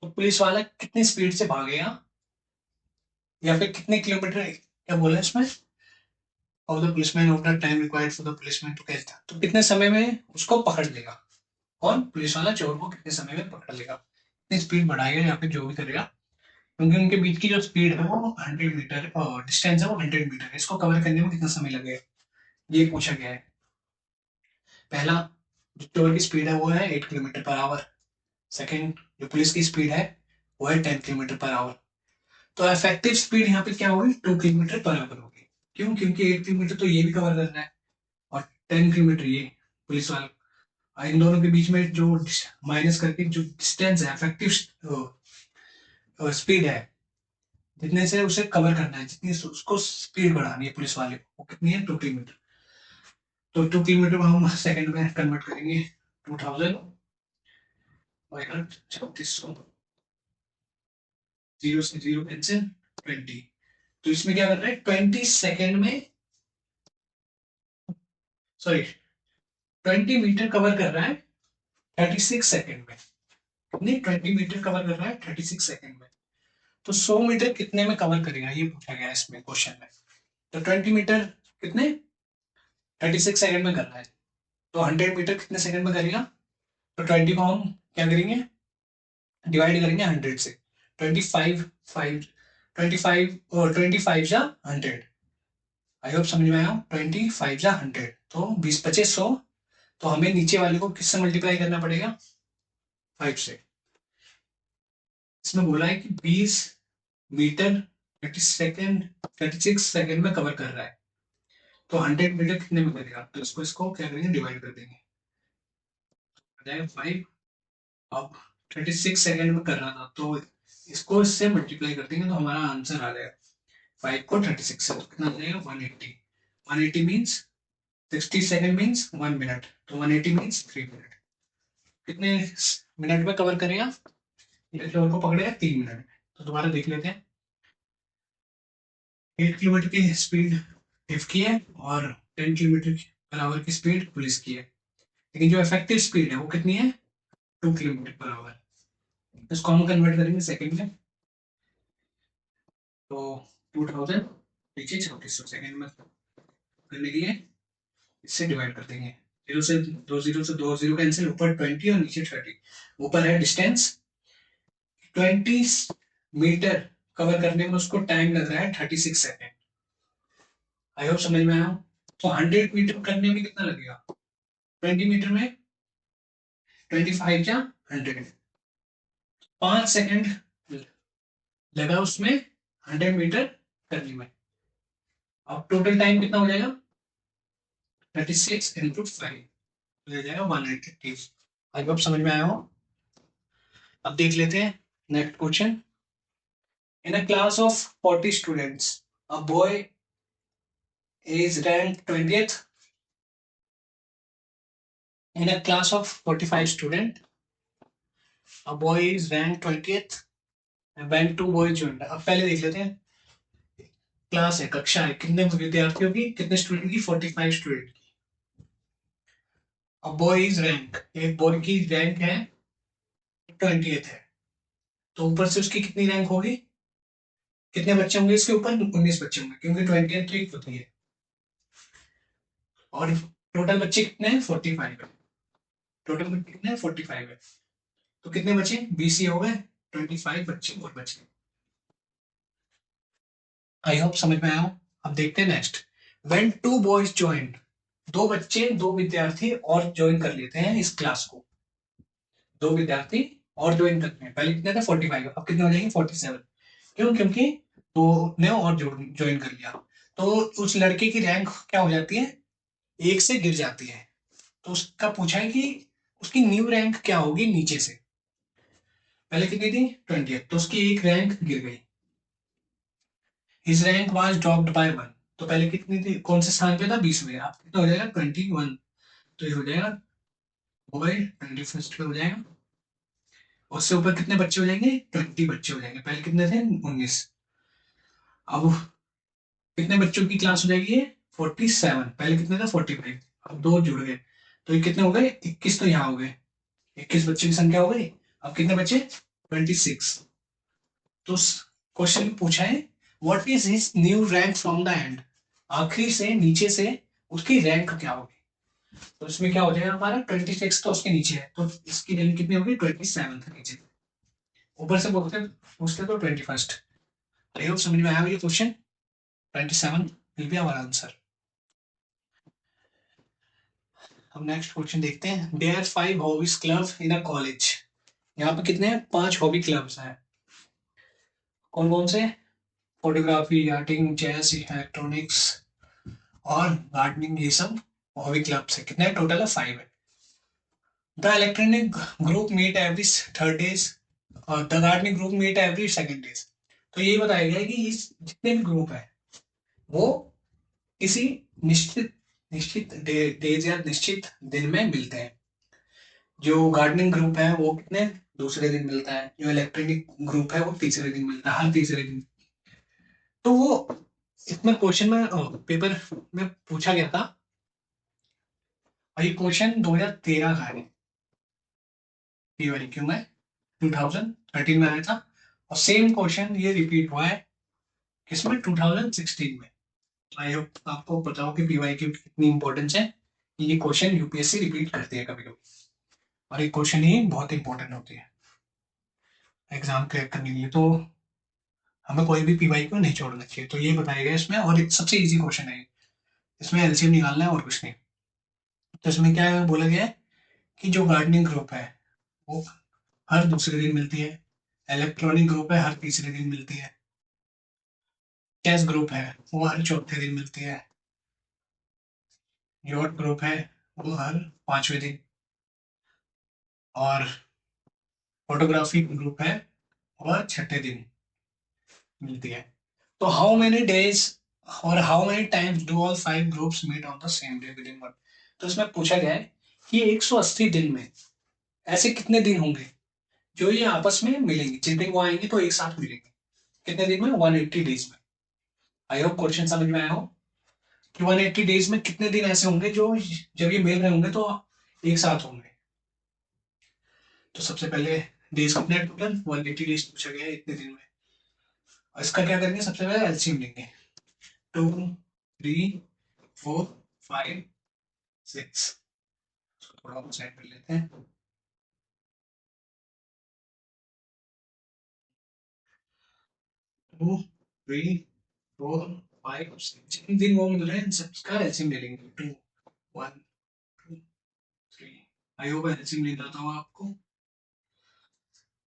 तो पुलिस वाला कितनी स्पीड से भागेगा या फिर कितने किलोमीटर, क्या बोला है इसमें, और the policeman of the time required for the policeman to catch the, तो कितने समय में उसको पकड़ लेगा। कौन? पुलिस वाला चोर को कितने समय में पकड़ लेगा, कितनी स्पीड बढ़ाएगा या फिर जो भी करेगा। क्योंकि उनके बीच की जो स्पीड है वो 100 मीटर और डिस्टेंस है वो 100 मीटर है, इसको कवर करने में कितना समय लगेगा, ये पूछा गया है। पहला, जो चोर की स्पीड है वो है 8 किलोमीटर पर आवर। सेकेंड, जो पुलिस की स्पीड है वो है 10 किलोमीटर पर आवर। तो इफेक्टिव स्पीड यहाँ पे क्या होगी, 2 किलोमीटर पर आवर होगी। क्यों? क्योंकि 8 किलोमीटर तो ये भी कवर करना है और 10 किलोमीटर ये पुलिस वाला। इन दोनों के बीच में जो माइनस करके जो डिस्टेंस है, इफेक्टिव स्पीड है, जितने से उसे कवर करना है, जितनी उसको स्पीड बढ़ानी है पुलिस वाले को, वो कितनी है, 2 किलोमीटर। तो 2 किलोमीटर को हम सेकंड में कन्वर्ट करेंगे, 2000 बाई 3600, जीरो से जीरो कैंसिल, 20। तो इसमें क्या कर रहे हैं, 20 सेकेंड में, सॉरी 20 मीटर कवर कर रहा है 36 सेकेंड में। नहीं, 20 मीटर कवर कर रहा है 36 सेकेंड में। तो 100 मीटर कितने में कवर करेगा, ये पूछा गया है इसमें क्वेश्चन में। तो 20 मीटर कितने, 36 सेकेंड में कर रहा है, तो 100 मीटर कितने सेकेंड में करेगा। तो 20 को हम क्या करेंगे, डिवाइड करेंगे 100 से। 25 5 25 और 25 जा 100। आई होप समझ में आया। 25 जा 100, तो 20 25 100। तो हमें नीचे वाले को किससे मल्टीप्लाई करना पड़ेगा, 5 से। इसमें बोला है कि 20 मीटर 36 सेकेंड में कवर कर रहा है, तो 100 मीटर कितने में करेगा। तो इसको क्या करेंगे, डिवाइड कर देंगे, आ जाएगा 5। अब 36 सेकेंड में कर रहा था तो इसको इससे मल्टीप्लाई कर देंगे तो हमारा आंसर आ जाएगा। 5 को 36 से तो कितना आ जाएगा, 180। 180 मीन्स 60 सेकेंड मीन्स 1 मिनट, तो 180 मीन्स 3 मिनट। कितने मिनट में कवर करेगा, चोर को पकड़ेगा 3 मिनट में। तो दोबारा देख लेते हैं। 8 किलोमीटर की स्पीड हिफ की है और 10 किलोमीटर पर आवर की स्पीड पुलिस की है, लेकिन जो इफेक्टिव स्पीड है वो कितनी है, 2 किलोमीटर पर आवर। इसको हम कन्वर्ट करेंगे सेकेंड में, तो 2000 नीचे 3600 सेकेंड में करने के लिए इससे डिवाइड कर देंगे। जीरो से दो जीरो कैंसिल, ऊपर 20 और नीचे 30। ऊपर है डिस्टेंस 20 मीटर कवर करने में उसको टाइम लग रहा है 36 सेकेंड। आई होप समझ में आया हो। तो 100 मीटर करने में कितना लगेगा, 20 मीटर में 25 या 100, 5 सेकेंड लगा उसमें 100 मीटर करने में। अब टोटल टाइम कितना हो जाएगा, 36 इंटू 5 हो जाएगा 180। आई होप समझ में आया हो। अब देख लेते हैं next question. In a class of 40 students a boy is ranked 20th. In a class of 45 student a boy is ranked 20th and when two boys joined। अब पहले देख लेते हैं, क्लास है, कक्षा है, कितने विद्यार्थियों की, कितने स्टूडेंट की, 45 स्टूडेंट की। अब बॉय इज रैंक, एक बॉय की रैंक है 20th है, तो ऊपर से उसकी कितनी रैंक होगी, कितने बच्चे होंगे इसके ऊपर, 19 बच्चे होंगे क्योंकि 20th तो एक होती है, और टोटल बच्चे कितने हैं, 45 है। टोटल बच्चे कितने हैं, 45 है, तो कितने बचे, 20 ही हो गए, 25 बच्चे और बचे। आई होप समझ में आया हो। अब देखते हैं next. When two boys join, दो बच्चे, दो विद्यार्थी और ज्वाइन कर लेते हैं इस क्लास को, दो विद्यार्थी और ज्वाइन करते हैं, पहले कितने थे 45, अब कितने हो जाएंगे 47। क्यों, क्योंकि दो ने और ज्वाइन कर लिया, तो उस लड़के की रैंक क्या हो जाती है, एक से गिर जाती है। तो उसका पूछा है कि उसकी न्यू रैंक क्या होगी नीचे से, पहले कितनी थी 20, तो उसकी एक रैंक गिर गई। His rank was dropped by 1, तो पहले कितनी थी, कौन से स्थान पे था, 20वें, अब कितना हो जाएगा 21, तो ये हो जाएगा बॉय 21st पे हो जाएगा। उससे ऊपर कितने बच्चे हो जाएंगे, 20 बच्चे हो जाएंगे, पहले कितने थे 19। अब कितने बच्चों की क्लास हो जाएगी ये, 47, पहले कितने थे 45, अब दो जुड़ गए, तो ये कितने हो गए 21, तो यहाँ हो गए 21 बच्चों की संख्या हो गई। अब कितने बच्चे 26। तो क्वेश्चन पूछा है what is his new rank from the end, आखिरी से नीचे से उसकी रैंक क्या होगी। तो इसमें क्या हो जाएगा हमारा 26 तो उसके नीचे है, तो इसकी रैंक कितनी होगी 27 नीचे, ऊपर से बोलते पूछते तो 21st। आई होप समझ में आया ये question. 27 will be our answer. हम नेक्स्ट क्वेश्चन देखते हैं। There are 5 hobbies club in a college, यहाँ पे कितने हैं, 5 हॉबी क्लब्स हैं, कौन कौन से, फोटोग्राफी, आर्टिंग, चेस, इलेक्ट्रॉनिक्स और गार्डनिंग, ये सब हॉबी क्लब्स है, कितने टोटल है 5 है। The electronic group meet every third days और the gardening group meet every second days. तो ये बताया गया है कि इस जितने भी ग्रुप है वो किसी निश्चित निश्चित डेज या निश्चित दिन में मिलते हैं। जो गार्डनिंग ग्रुप है वो कितने दूसरे दिन मिलता है, जो इलेक्ट्रॉनिक ग्रुप है वो तीसरे दिन मिलता है, हर तीसरे दिन। तो वो इसमें क्वेश्चन में पेपर में पूछा गया था, और ये क्वेश्चन 2013 का है, क्यों में 2013 में आया था, और सेम क्वेश्चन ये रिपीट हुआ है किसमें 2016 में। आई होप आपको पता हो कि पीवाईक्यू की कितनी इंपॉर्टेंस है, ये क्वेश्चन यूपीएससी रिपीट करती है कभी कभी, और ये क्वेश्चन ही बहुत इंपॉर्टेंट होती है एग्जाम क्रैक करने के लिए। तो हमें कोई भी पीवाईक्यू नहीं छोड़ना चाहिए, तो ये बताया गया इसमें, और एक सबसे इजी क्वेश्चन है, इसमें एलसीएम निकालना है और कुछ नहीं। तो इसमें क्या बोला गया है कि जो गार्डनिंग ग्रुप है वो हर दूसरे दिन मिलती है, इलेक्ट्रॉनिक ग्रुप है हर तीसरे दिन मिलती है, चेस ग्रुप है वो हर चौथे दिन मिलती है, योट ग्रुप है वो हर 5वें दिन, और फोटोग्राफी ग्रुप है वह छठे दिन मिलती है। तो हाउ मेनी डेज और how many times do all 5 groups meet on the same day within one. तो इसमें पूछा गया है कि 180 दिन में ऐसे कितने दिन होंगे जो ये आपस में मिलेंगे, जिस दिन वो आएंगे तो एक साथ मिलेंगे, कितने दिन में, 180 डेज में। आई होप क्वेश्चन समझ में आया हो कि 180 डेज में कितने दिन ऐसे होंगे जो जब ये मिल रहे होंगे तो एक साथ होंगे। तो सबसे पहले डेज कितने टोटल 180 डेज पूछा गया है इतने दिन में, और इसका क्या करेंगे, सबसे पहले एलसीएम लेंगे, 2 3 4 5 6, थोड़ा और साइड कर लेते हैं, 2 3 4 5 6, जितने दिन वो मिल रहे हैं सबका एलसीएम ले लेंगे, 2 1 2 3। आई होप एलसीएम ले जाता हूँ आपको।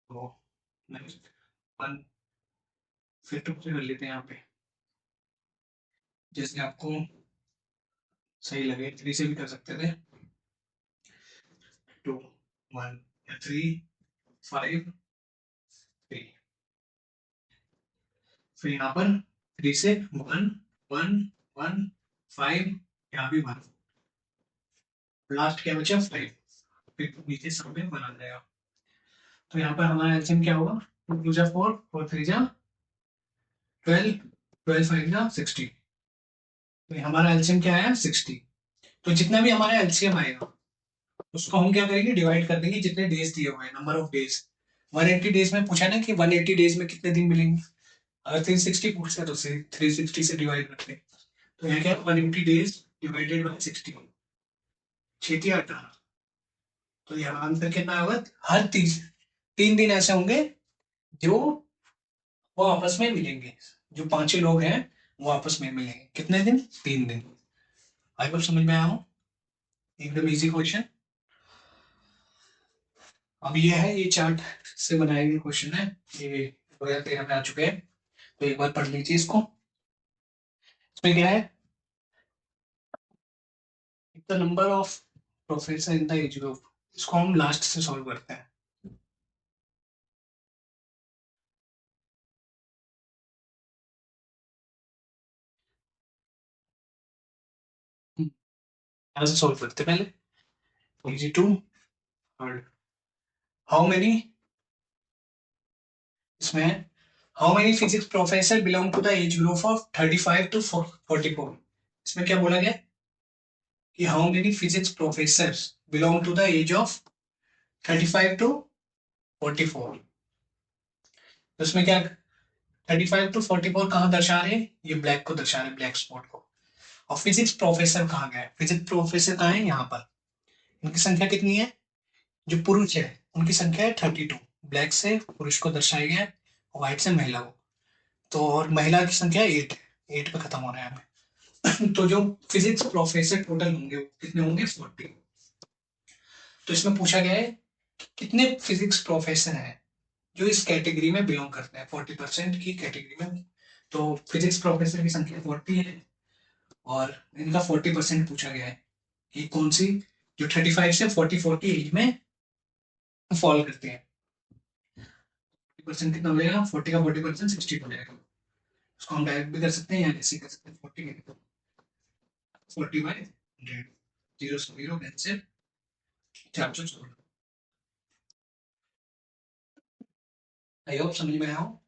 तो नेक्स्ट 1 फिर टू से कर लेते हैं यहाँ पे, जैसे आपको सही लगे 3 से भी कर सकते थे। 2 1 या 3 5 3, फिर यहाँ पर 3 से 1 1 1 5, यहाँ भी 1, लास्ट क्या बचा 5, फिर नीचे सब में बना जाएगा। तो यहाँ पर हमारा एलसीएम क्या होगा, 2 2 जा 4 4 3 जा 12 12 5 जा 60। तो हमारा एलसीएम क्या आया 60। तो जितना भी हमारा एलसीएम आएगा उसको हम क्या करेंगे, डिवाइड कर देंगे जितने डेज दिए हुए हैं, नंबर ऑफ डेज। 180 डेज में पूछा ना कि 180 डेज में कितने दिन मिलेंगे, अगर 360 पूछता है तो 360 से डिवाइड करते हैं। तो यहाँ क्या है 180 डेज डिवाइडेड बाय 60, 6 18। तो यहाँ आंसर कितना होगा, हर 3 दिन ऐसे होंगे जो वो आपस में मिलेंगे, जो 5 लोग हैं वो आपस में मिलेंगे। कितने दिन, 3 दिन। आई होप समझ में आया हो, एकदम इजी क्वेश्चन। अब ये है, ये चार्ट से बनाए गए क्वेश्चन है, ये 2013 में आ चुके हैं, तो एक बार पढ़ लीजिए इसको। इसमें क्या है, the number of professor in the age group, इसको हम लास्ट से सॉल्व करते हैं। यहाँ से सॉल्व करते हैं पहले, easy to hard. How many, इसमें how many physics professor belong to the age group of 35 to 44। इसमें क्या बोला गया कि how many physics professor belong to the age of 35 to 44। तो इसमें क्या 35 टू 44 कहाँ दर्शा रहे हैं, ये ब्लैक को दर्शा रहे हैं, ब्लैक स्पॉट को। और फिजिक्स प्रोफेसर कहाँ गए, फिजिक्स प्रोफेसर कहाँ है, यहाँ पर। इनकी संख्या कितनी है, जो पुरुष है उनकी संख्या है 32, ब्लैक से पुरुष को दर्शाया गया है, व्हाइट से महिला को। तो और महिला की संख्या 8 है, 8 पे खत्म हो रहा है हमें। तो जो फिजिक्स प्रोफेसर टोटल होंगे वो कितने होंगे 40। तो इसमें पूछा गया है कि कितने फिजिक्स प्रोफेसर हैं जो इस कैटेगरी में बिलोंग करते हैं, 40% की कैटेगरी में। तो फिजिक्स प्रोफेसर की संख्या 40 है और इनका 40% पूछा गया है कि कौन सी, जो 35 से 44 की एज में फॉल करते हैं। 40% कितना हो जाएगा, 40 का 40% 60 हो जाएगा। उसको हम डायरेक्ट भी कर सकते हैं या ऐसे कर सकते हैं, 40 बाय 100, 0 से 0 कैंसिल, 416। आई होप समझ में आया हो।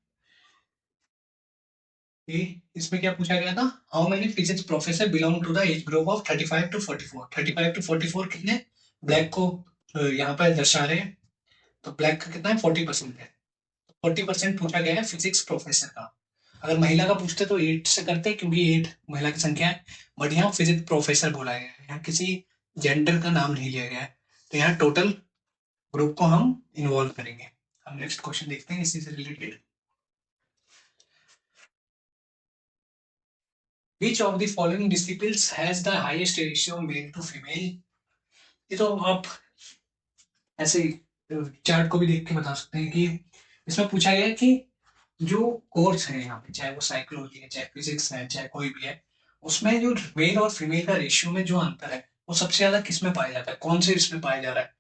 इसमें क्या पूछा गया था, how many physics professor belong to the age group of 35 to 44। 35 to 44 कितने, ब्लैक को यहाँ पर दर्शा रहे हैं, तो ब्लैक का कितना है 40% है। 40% पूछा गया है फिजिक्स प्रोफेसर का। अगर महिला का पूछते तो 8 से करते, क्योंकि 8 महिला की संख्या है। बट यहाँ फिजिक्स प्रोफेसर बोला गया है, यहाँ किसी जेंडर का नाम नहीं लिया गया है। तो यहाँ टोटल ग्रुप को हम इन्वॉल्व करेंगे। हम नेक्स्ट क्वेश्चन देखते हैं इसी से related. Which of the following disciples has the highest ratio male to female? ये तो आप ऐसे चार्ट को भी देख के बता सकते हैं कि इसमें पूछा गया है कि जो कोर्स है यहाँ पे, चाहे वो साइकोलॉजी है, चाहे फिजिक्स है, चाहे कोई भी है, उसमें जो मेल और फीमेल का रेशियो में जो अंतर है वो सबसे ज्यादा किस में पाया जाता है, कौन से इसमें पाया जा रहा है।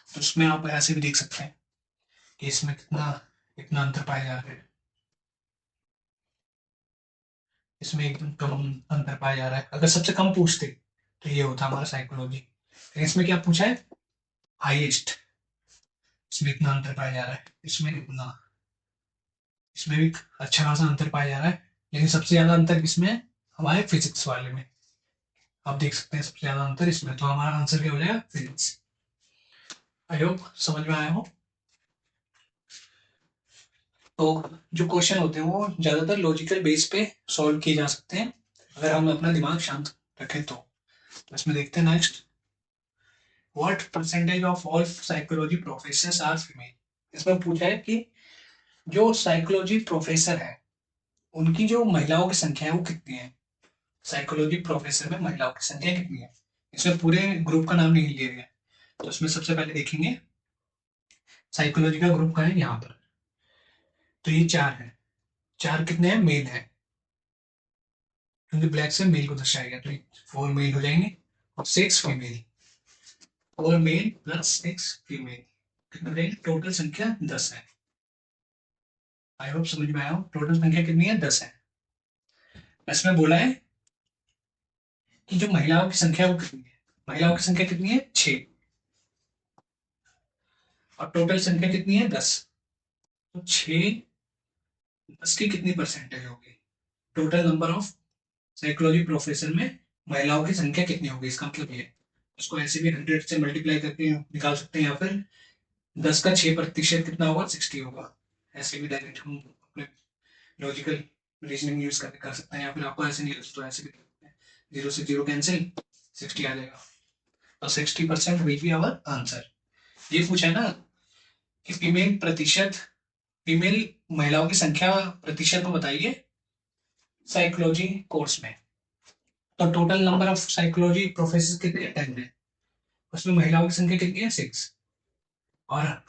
तो उसमें आप ऐसे भी देख सकते हैं कि इसमें कितना कितना अंतर पाया जा रहा है। इसमें एकदम कम अंतर पाया जा रहा है। अगर सबसे कम पूछते तो ये होता हमारा साइकोलॉजी। इसमें क्या पूछा है, हाईएस्ट, इसमें इतना अंतर पाया जा रहा है, इसमें इतना, इसमें भी अच्छा खासा अंतर पाया जा रहा है। लेकिन सबसे ज्यादा अंतर किसमें है, हमारे फिजिक्स वाले में। आप देख सकते हैं सबसे ज्यादा अंतर इसमें। तो हमारा आंसर क्या हो जाएगा, फिजिक्स। आई होप समझ में आया हो। तो जो क्वेश्चन होते हैं वो ज्यादातर लॉजिकल बेस पे सॉल्व किए जा सकते हैं अगर हम अपना दिमाग शांत रखें तो। इसमें देखते हैं next, what percentage of all psychology professors are female. इसमें पूछा है कि जो साइकोलॉजी प्रोफेसर है उनकी जो महिलाओं की संख्या है वो कितनी है, साइकोलॉजी प्रोफेसर में महिलाओं की संख्या कितनी है। इसमें पूरे ग्रुप का नाम नहीं लिया गया। तो इसमें सबसे पहले देखेंगे साइकोलॉजी का ग्रुप का है यहाँ पर। तो ये 4 है, 4 कितने हैं, मेल है, क्योंकि ब्लैक से मेल को दर्शाया गया, तो 4 मेल हो जाएंगे। और 6 फीमेल, 4 मेल प्लस 6 फीमेल, कितना रहेगी? टोटल संख्या 10 है। आई होप समझ में आया हो। टोटल संख्या कितनी है? 10 है। इसमें बोला है कि जो महिलाओं की संख्या वो कितनी है। महिलाओं की संख्या कितनी है? 6, और टोटल संख्या कितनी है? 10। तो 6 10 की कितनी परसेंटेज होगी? Total number of psychology profession में महिलाओं की संख्या कितनी होगी, इसका मतलब ये। इसको ऐसे भी 100 से मल्टीप्लाई करके निकाल सकते हैं, या फिर 10 का 6% कितना होगा? 60 होगा। ऐसे भी डायरेक्ट हम अपने लॉजिकल रीजनिंग यूज करके कर सकते हैं, या फिर आपको ऐसे नहीं तो ऐसे भी कर सकते हैं। 0 से 0 कैंसिल, 60 आ जाएगा। तो 60% विल बी आवर आंसर। ये पूछा है ना कि फीमेल प्रतिशत, फीमेल महिलाओं की संख्या प्रतिशत को बताइए साइकोलॉजी कोर्स में। तो total number of psychology professor कितने? 10 है। उसमें महिलाओं की संख्या कितनी है? 6। और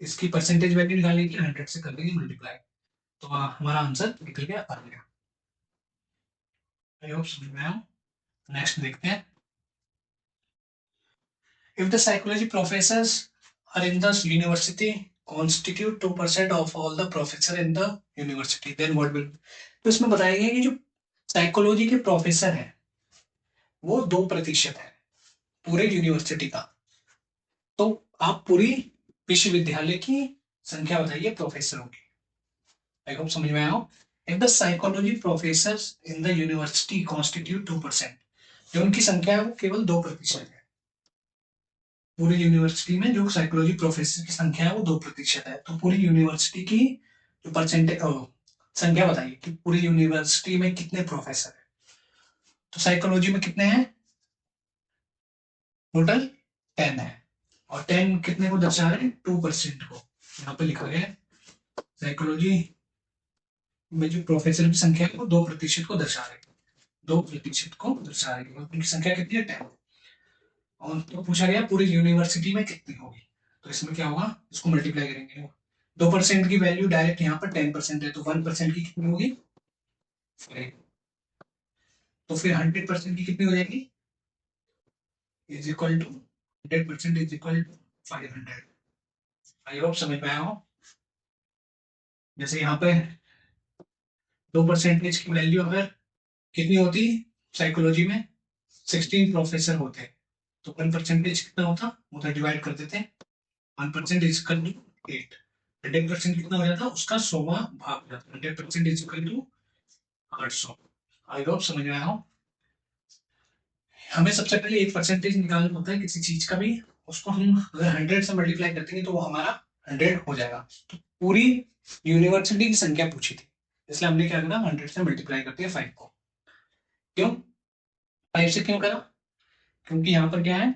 इसकी परसेंटेज वैल्यू निकालने के लिए 100 से कर देंगे मल्टीप्लाई, तो हमारा आंसर निकल गया, आ गया। आई होप समझ में आया। नेक्स्ट देखते हैं। If the psychology professors are in the university constitute 2% of all the professor in the university, then what will? तो इसमें बताया गया कि जो साइकोलॉजी के प्रोफेसर हैं वो 2% है पूरे यूनिवर्सिटी का। तो आप पूरी विश्वविद्यालय की संख्या बताइए प्रोफेसरों की। आई होप समझ में आया हो। If the psychology professors in the university constitute 2%, जो उनकी संख्या है वो केवल 2% है। पूरी यूनिवर्सिटी में जो साइकोलॉजी प्रोफेसर की संख्या है वो 2% है। तो पूरी यूनिवर्सिटी की जो परसेंटेज संख्या बताइए कि पूरी यूनिवर्सिटी में कितने प्रोफेसर है। तो साइकोलॉजी में कितने हैं? टोटल 10 है। और 10 कितने को दर्शा रहे हैं? 2% को। यहाँ पे लिखा गया है साइकोलॉजी में जो प्रोफेसर की संख्या है वो 2% को दर्शा रहे हैं। 2% को दर्शा रहे हैं। उनकी संख्या कितनी है? 10। और तो पूछा गया पूरी यूनिवर्सिटी में कितनी होगी। तो इसमें क्या होगा? इसको मल्टीप्लाई करेंगे। 2% की वैल्यू डायरेक्ट यहाँ पर 10% है, तो 1% की कितनी होगी? 5। तो फिर 100% की कितनी हो जाएगी? Is equal to 100% is equal to 500। I hope समझ में आया हो। जैसे यहाँ पे 2% की वैल्यू अगर कितनी होती साइकोलॉजी में, 16 प्रोफेसर होते, तो 1% कितना होता? उधर डिवाइड कर देते, 1% इज इक्वल टू 8। 100% कितना हो जाता? उसका 100वां भाग हो जाता। 100% is equal to 800। I hope समझ में आया हो। हमें सबसे पहले एक परसेंटेज निकालना होता है किसी चीज का भी, उसको हम अगर 100 से मल्टीप्लाई करते हैं तो वो हमारा 100 हो जाएगा। तो पूरी यूनिवर्सिटी की संख्या पूछी थी, इसलिए हमने क्या करा? 100 से मल्टीप्लाई करते हैं 5 को। क्यों 5 से क्यों करा? क्योंकि यहाँ पर क्या है?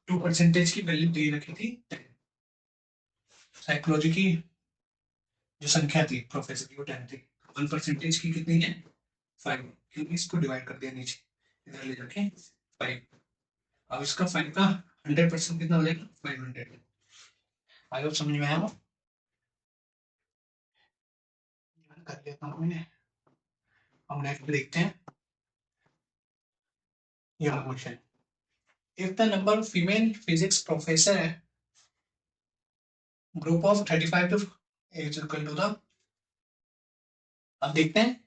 2% की वैल्यू दे रखी थी। साइकोलॉजी की जो संख्या थी प्रोफेसर की वो 10 थी। 1% की कितनी है? 5। क्योंकि इसको डिवाइड कर दिया नीचे, इधर ले जाके 5। अब इसका 5 का 100% कितना हो जाएगा? 500। आई होप समझ में आया। कर लेता हूँ मैंने। हम नेक्स्ट देखते हैं। यह question, if the number of female physics professor है group of 35 to is equal to the, अब देखते हैं।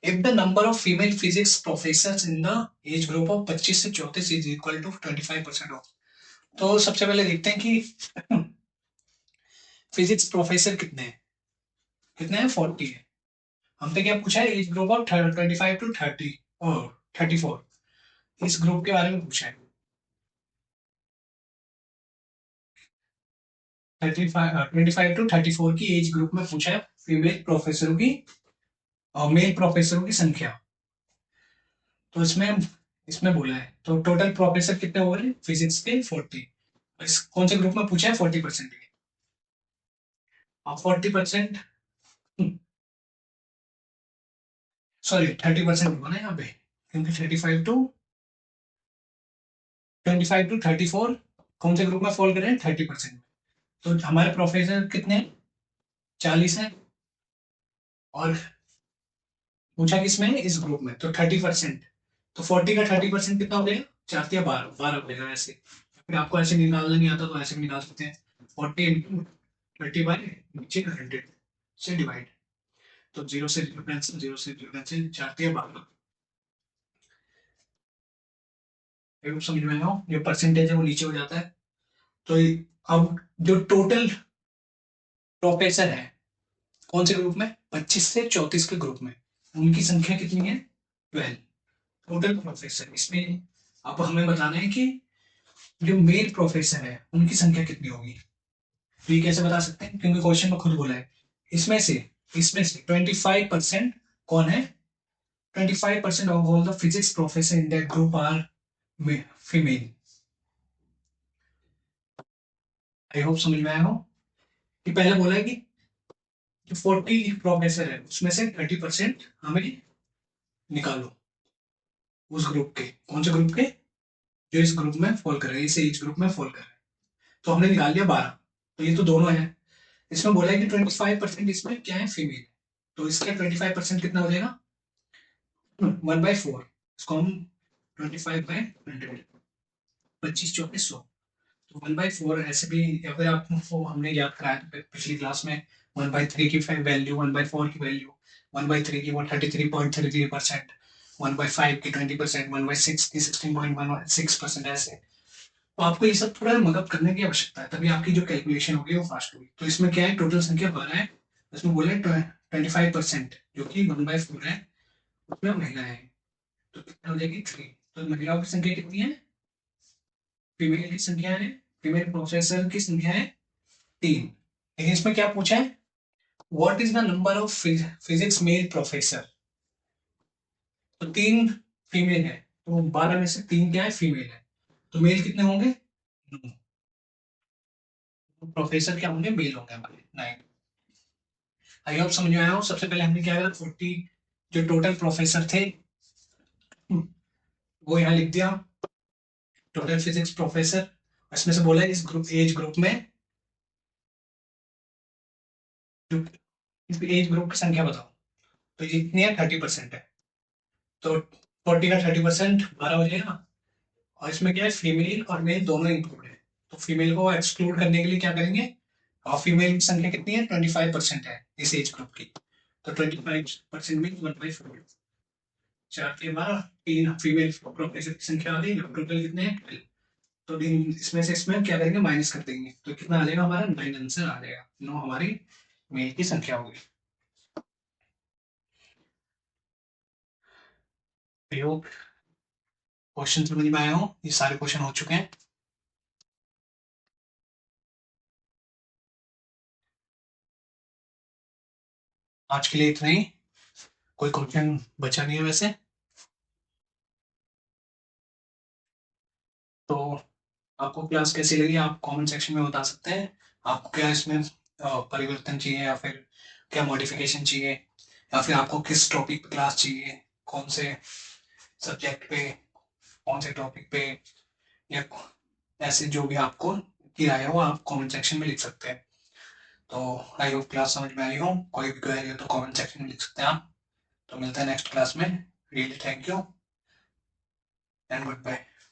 If the number of female physics professor in the age group of 25 से 34 इज इक्वल टू 25% ऑफ। तो सबसे पहले देखते हैं कि फिजिक्स प्रोफेसर कितने हैं। कितने हैं? 40 है। हमसे क्या पूछा है? एज ग्रुप ऑफ 25 टू 30 और 34, इस ग्रुप के बारे में पूछा है। 25 टू 34 की एज ग्रुप में पूछा है फीमेल प्रोफेसरों की और मेल प्रोफेसरों की संख्या। तो इसमें इसमें बोला है तो टोटल प्रोफेसर कितने हो गए फिजिक्स के? 40। इस कौन से ग्रुप में पूछा है? 40% के। अब 40%, सॉरी 30% होगा ना यहाँ पे, क्योंकि 25 टू 34 कौन से ग्रुप में फॉल कर रहे हैं? 30% में। तो हमारे प्रोफेसर कितने हैं? 40 है। और पूछा किसमें? इस ग्रुप में, तो 30%। तो 40 का 30% कितना हो गया? 4 या 12 12 बनेगा ऐसे। फिर आपको ऐसे निकालना नहीं आता तो ऐसे भी निकाल सकते हैं। 40 इंटू 30 बाई नीचे 100 से डिवाइड। तो 0 से 0 कैंसिल, 0 से 0 कैंसिल, 4 या 12। समझ में आया हो? जो परसेंटेज है वो नीचे हो जाता है। तो अब जो टोटल प्रोफेसर है कौन से ग्रुप में, 25 से 34 के ग्रुप में, उनकी संख्या कितनी है, 12 टोटल प्रोफेसर। इसमें अब हमें बताना है कि जो मेल प्रोफेसर है उनकी संख्या कितनी होगी। तो ये कैसे बता सकते हैं, क्योंकि क्वेश्चन में खुद बोला है इसमें से 25% कौन है, 25% of all the physics professor in that group are female. I hope समझ में आया हो कि पहले बोला है कि जो 40 प्रोफेसर है उसमें से 30% हमें निकालो उस ग्रुप के, कौन से ग्रुप के, जो इस ग्रुप में फॉल कर रहे हैं, इस एज ग्रुप में फॉल कर रहे हैं। तो हमने निकाल लिया 12। तो ये तो दोनों है। इसमें बोला है कि 25% इसमें क्या है, फीमेल। तो इसका 25% कितना हो जाएगा, 1/4। इसको हम 25/100, 25 24 100। तो 1/4 ऐसे भी, अगर आपको हमने याद कराया था पिछली क्लास में, 1/3 की वैल्यू, 1/4 की वैल्यू, 1/3 की वो 33.33%, 1/5 की 20%, 1/6 की 16.16%, ऐसे। तो आपको ये सब थोड़ा मदद करने की आवश्यकता है, तभी आपकी जो कैलकुलेशन होगी वो फास्ट होगी। तो इसमें क्या है, टोटल संख्या 12 है, इसमें बोले 25% जो कि 1/4 है, उसमें महिलाएं हैं। तो कितना हो जाएगी, 3। तो महिलाओं की संख्या कितनी है, फीमेल की संख्या है, फीमेल प्रोफेसर की संख्या है 3। लेकिन इसमें क्या पूछा है, what is the number of physics male professor. तो 3 फीमेल है, तो 12 में से 3 क्या है, फीमेल है। तो मेल कितने होंगे, प्रोफेसर क्या होंगे, मेल होंगे हमारे 9। आई होप समझ में आया हो। सबसे पहले हमने क्या करा, 40 जो टोटल प्रोफेसर थे वो यहाँ लिख दिया, टोटल फिजिक्स प्रोफेसर। इसमें से बोला इस ग्रुप एज ग्रुप में, जो इस एज ग्रुप की संख्या बताओ। तो ये कितनी है, 30% है। तो 40 का 30% 12 हो जाएगा। और इसमें क्या है, फीमेल और मेल दोनों इंक्लूड है। तो फीमेल को एक्सक्लूड करने के लिए क्या करेंगे, और फीमेल की संख्या कितनी है, 25% है इस एज ग्रुप की। तो 25% मीन 1/4, 4 के 12, 3 फीमेल प्रोफेसर की संख्या आ गई, टोटल कितने हैं 12। तो इसमें से इसमें क्या करेंगे, माइनस कर देंगे, तो कितना आ जाएगा हमारा, 9 आंसर आ जाएगा। 9 हमारी मेल की संख्या होगी। प्रयोग क्वेश्चन समझ में आया हो, ये सारे क्वेश्चन हो चुके हैं। आज के लिए इतना ही, कोई क्वेश्चन बचा नहीं है वैसे। तो आपको क्लास कैसी लगी, आप कमेंट सेक्शन में बता सकते हैं। आपको क्या इसमें परिवर्तन चाहिए, या फिर क्या मॉडिफिकेशन चाहिए, या फिर आपको किस टॉपिक पे क्लास चाहिए, कौन से सब्जेक्ट पे, कौन से टॉपिक पे, या ऐसे जो भी आपको किराया हो आप कमेंट सेक्शन में लिख सकते हैं। तो आई होप क्लास समझ में आई हो। कोई भी क्वेरी हो तो कमेंट सेक्शन में लिख सकते हैं आप। तो मिलते हैं नेक्स्ट क्लास में। Really thank you and good bye.